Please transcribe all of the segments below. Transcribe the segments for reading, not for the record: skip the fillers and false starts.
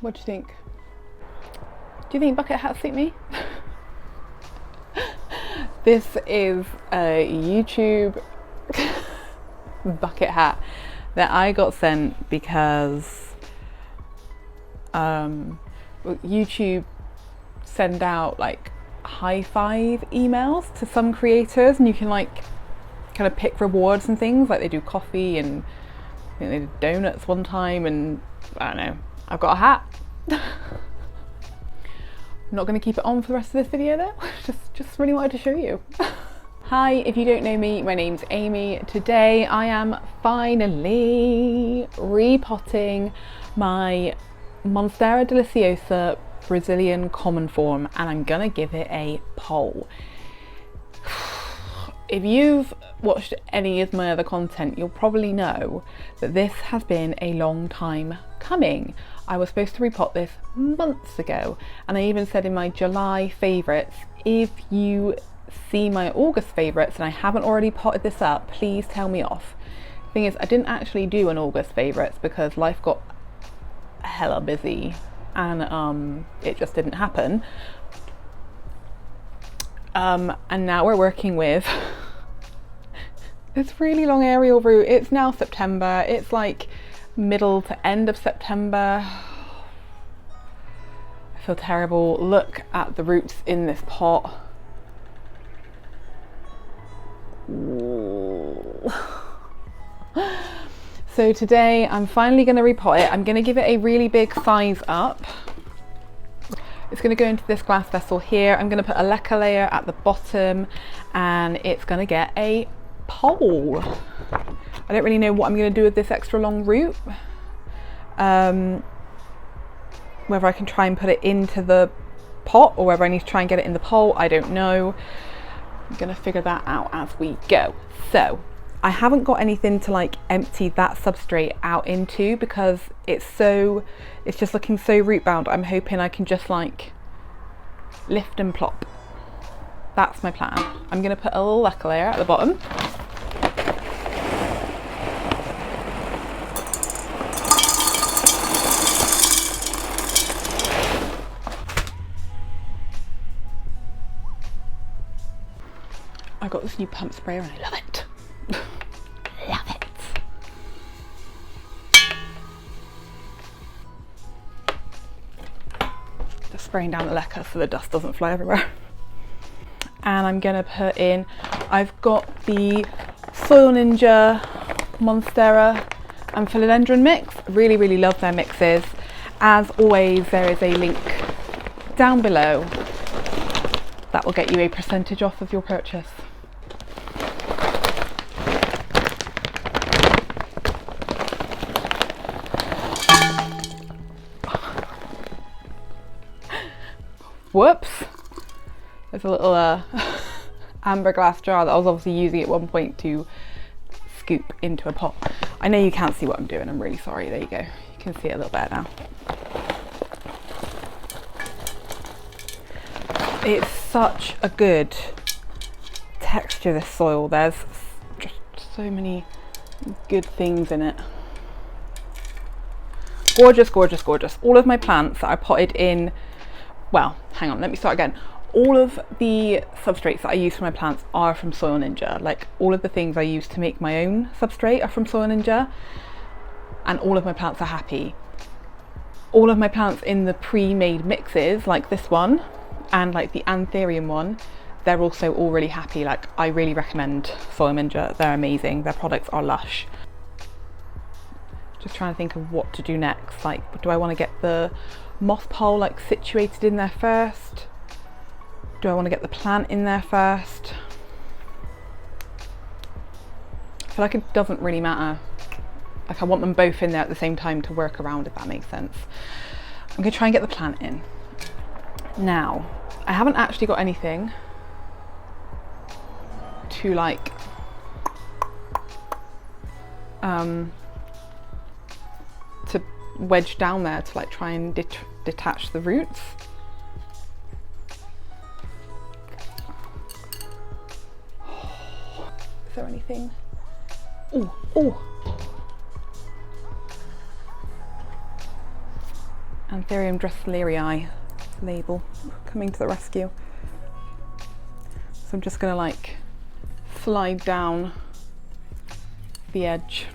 What do you think? Do you think bucket hats suit me? This is a YouTube bucket hat that I got sent because YouTube send out like high five emails to some creators, and you can like kind of pick rewards and things, like they do coffee and I think they did donuts one time, and I don't know, I've got a hat. I'm not going to keep it on for the rest of this video though, just really wanted to show you. Hi, if you don't know me, my name's Amy. Today I am finally repotting my Monstera Deliciosa Brazilian common form, and I'm gonna give it a poll. If you've watched any of my other content, you'll probably know that this has been a long time coming. I was supposed to repot this months ago, and I even said in my July favourites, if you see my August favourites and I haven't already potted this up, please tell me off. The thing is, I didn't actually do an August favourites because life got hella busy and it just didn't happen. And now we're working with this really long aerial route. It's now September, it's like middle to end of September. I feel terrible. Look at the roots in this pot. So today I'm finally going to repot it. I'm going to give it a really big size up. It's going to go into this glass vessel here. I'm going to put a leca layer at the bottom, and it's going to get a pole. I don't really know what I'm going to do with this extra long root. Whether I can try and put it into the pot or whether I need to try and get it in the pole, I don't know. I'm going to figure that out as we go. So I haven't got anything to like empty that substrate out into because it's just looking so root bound. I'm hoping I can just like lift and plop. That's my plan. I'm going to put a little leca layer at the bottom. I got this new pump sprayer and I love it. Love it. Just spraying down the leca so the dust doesn't fly everywhere. And I'm gonna put in, I've got the Soil Ninja Monstera and Philodendron mix. Really, really love their mixes. As always, there is a link down below that will get you a percentage off of your purchase. Whoops, there's a little amber glass jar that I was obviously using at one point to scoop into a pot. I know you can't see what I'm doing, I'm really sorry. There you go, you can see it a little better now. It's such a good texture, this soil. There's just so many good things in it. Gorgeous, gorgeous, gorgeous. All of my plants that I potted in, well, hang on, let me start again. All of the substrates that I use for my plants are from Soil Ninja. Like all of the things I use to make my own substrate are from Soil Ninja, and all of my plants are happy. All of my plants in the pre-made mixes, like this one, and like the Anthurium one, they're also all really happy. Like I really recommend Soil Ninja, they're amazing, their products are lush. Just trying to think of what to do next. Like, do I want to get the moss pole like situated in there first? Do I want to get the plant in there first? I feel like it doesn't really matter. Like I want them both in there at the same time to work around, if that makes sense. I'm going to try and get the plant in. Now, I haven't actually got anything to like to wedge down there to like try and detach the roots. Is there anything? Oh, oh. Anthurium dresslerii label coming to the rescue. So I'm just gonna like slide down the edge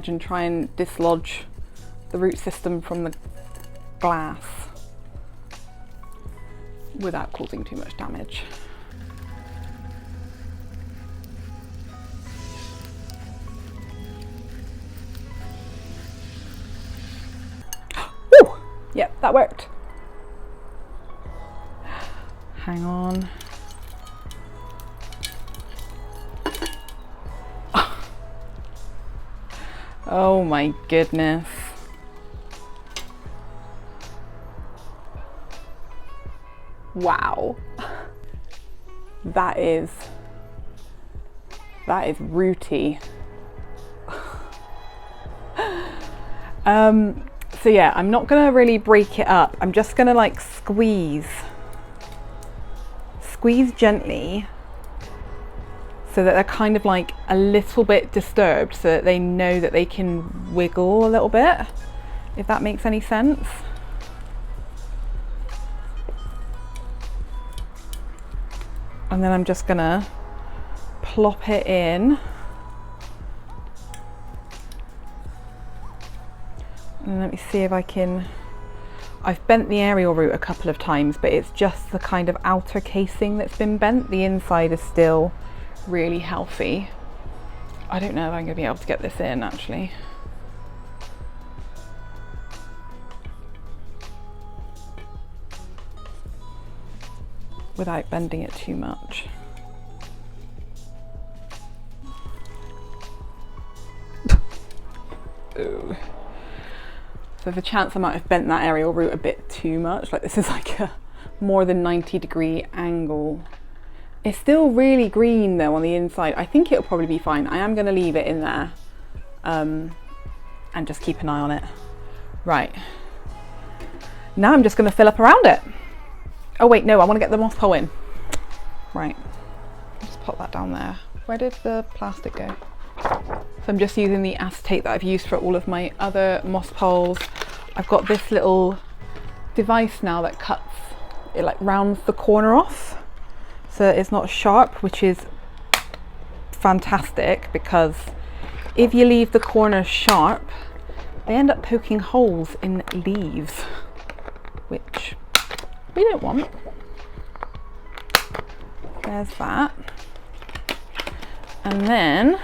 and try and dislodge the root system from the glass without causing too much damage. Woo! Yep, that worked. Hang on. Oh my goodness. Wow. That is rooty. So yeah, I'm not gonna really break it up. I'm just gonna like squeeze gently so that they're kind of like a little bit disturbed, so that they know that they can wiggle a little bit, if that makes any sense. And then I'm just gonna plop it in. And let me see if I can, I've bent the aerial root a couple of times, but it's just the kind of outer casing that's been bent. The inside is still really healthy. I don't know if I'm gonna be able to get this in actually. Without bending it too much. Ooh. So the chance I might have bent that aerial root a bit too much, like this is like a more than 90-degree angle. It's still really green though on the inside. I think it'll probably be fine. I am gonna leave it in there and just keep an eye on it. Right. Now I'm just gonna fill up around it. Oh wait, no, I wanna get the moss pole in. Right, just pop that down there. Where did the plastic go? So I'm just using the acetate that I've used for all of my other moss poles. I've got this little device now that cuts, it like rounds the corner off so it's not sharp, which is fantastic, because if you leave the corners sharp, they end up poking holes in leaves, which we don't want. There's that. And then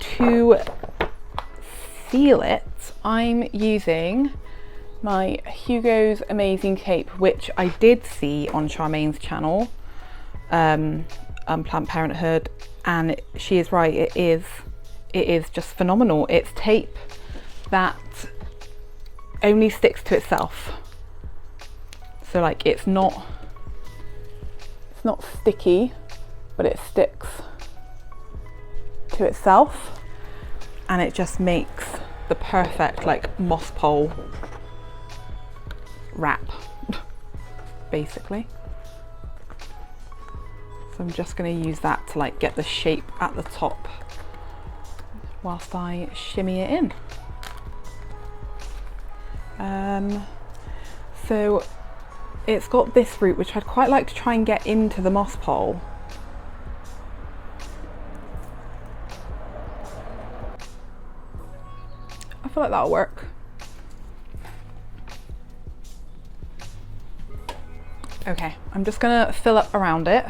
to seal it, I'm using my Hugo's Amazing Tape, which I did see on Charmaine's channel, Planned Parenthood, and she is right, it is just phenomenal. It's tape that only sticks to itself. So like it's not sticky, but it sticks to itself, and it just makes the perfect like moss pole wrap basically. So I'm just going to use that to like get the shape at the top whilst I shimmy it in. So it's got this root which I'd quite like to try and get into the moss pole. I feel like that'll work. Okay, I'm just gonna fill up around it.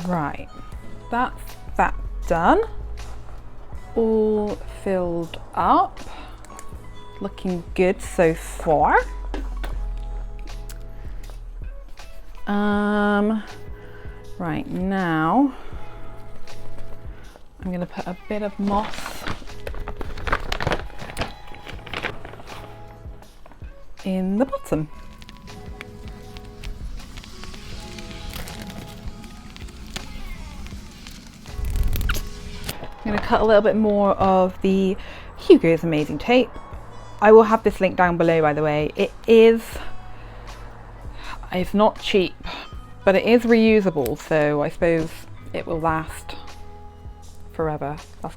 Right, that's that done. All filled up, looking good so far. Right, now I'm going to put a bit of moss in the bottom. going to cut a little bit more of the Hugo's Amazing Tape. I will have this link down below, by the way. It's not cheap, but it is reusable, so I suppose it will last forever. That's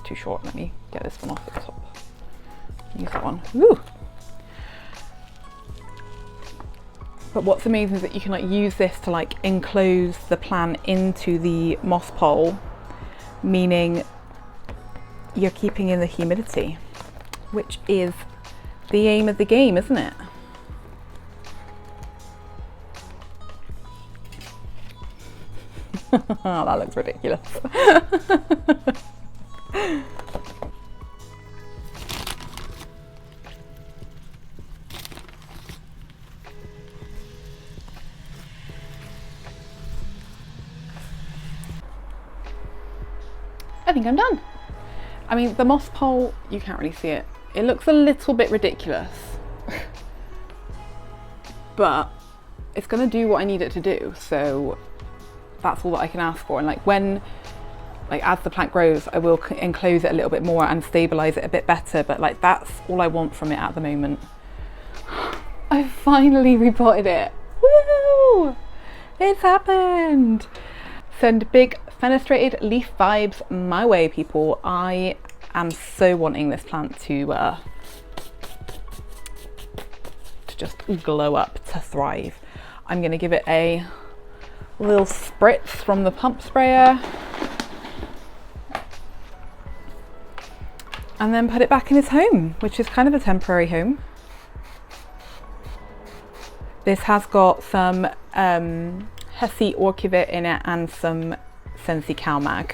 too short. Let me get this one off at the top. Use that one. Woo! But what's amazing is that you can like use this to like enclose the plant into the moss pole, meaning you're keeping in the humidity, which is the aim of the game, isn't it? Oh, that looks ridiculous. I think I'm done. I mean, the moss pole, you can't really see it. It looks a little bit ridiculous, but it's gonna do what I need it to do. So that's all that I can ask for. And as the plant grows, I will enclose it a little bit more and stabilize it a bit better. But like, that's all I want from it at the moment. I finally repotted it. Woo! It's happened. Send big fenestrated leaf vibes my way, people. I am so wanting this plant to just glow up, to thrive. I'm gonna give it a little spritz from the pump sprayer and then put it back in its home, which is kind of a temporary home. This has got some Hesse Orchivit in it and some Sensi CalMag.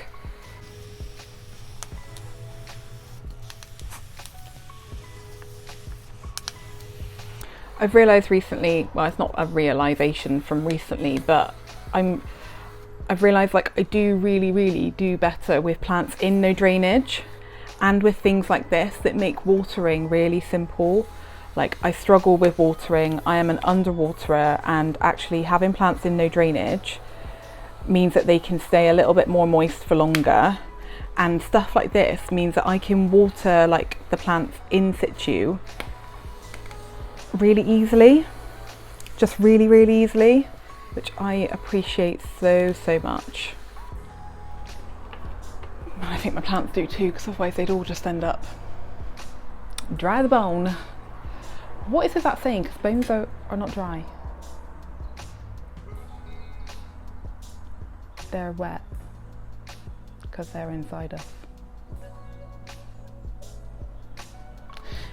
I've realised recently, well, it's not a realisation from recently, but I've realised like I do really do better with plants in no drainage and with things like this that make watering really simple. Like, I struggle with watering, I am an underwaterer, and actually having plants in no drainage means that they can stay a little bit more moist for longer, and stuff like this means that I can water like the plants in situ really easily, just really easily, which I appreciate so much. And I think my plants do too, because otherwise they'd all just end up dry as a bone. What is that saying? Because bones are not dry. They're wet because they're inside us.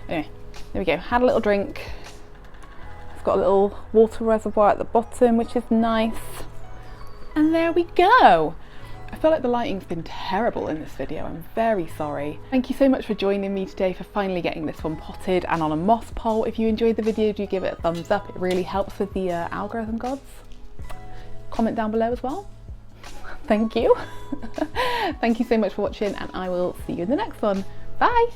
Anyway, there we go. Had a little drink. It's got a little water reservoir at the bottom, which is nice. And there we go. I feel like the lighting's been terrible in this video. I'm very sorry. Thank you so much for joining me today, for finally getting this one potted and on a moss pole. If you enjoyed the video, do give it a thumbs up. It really helps with the algorithm gods. Comment down below as well. Thank you. Thank you so much for watching, and I will see you in the next one. Bye.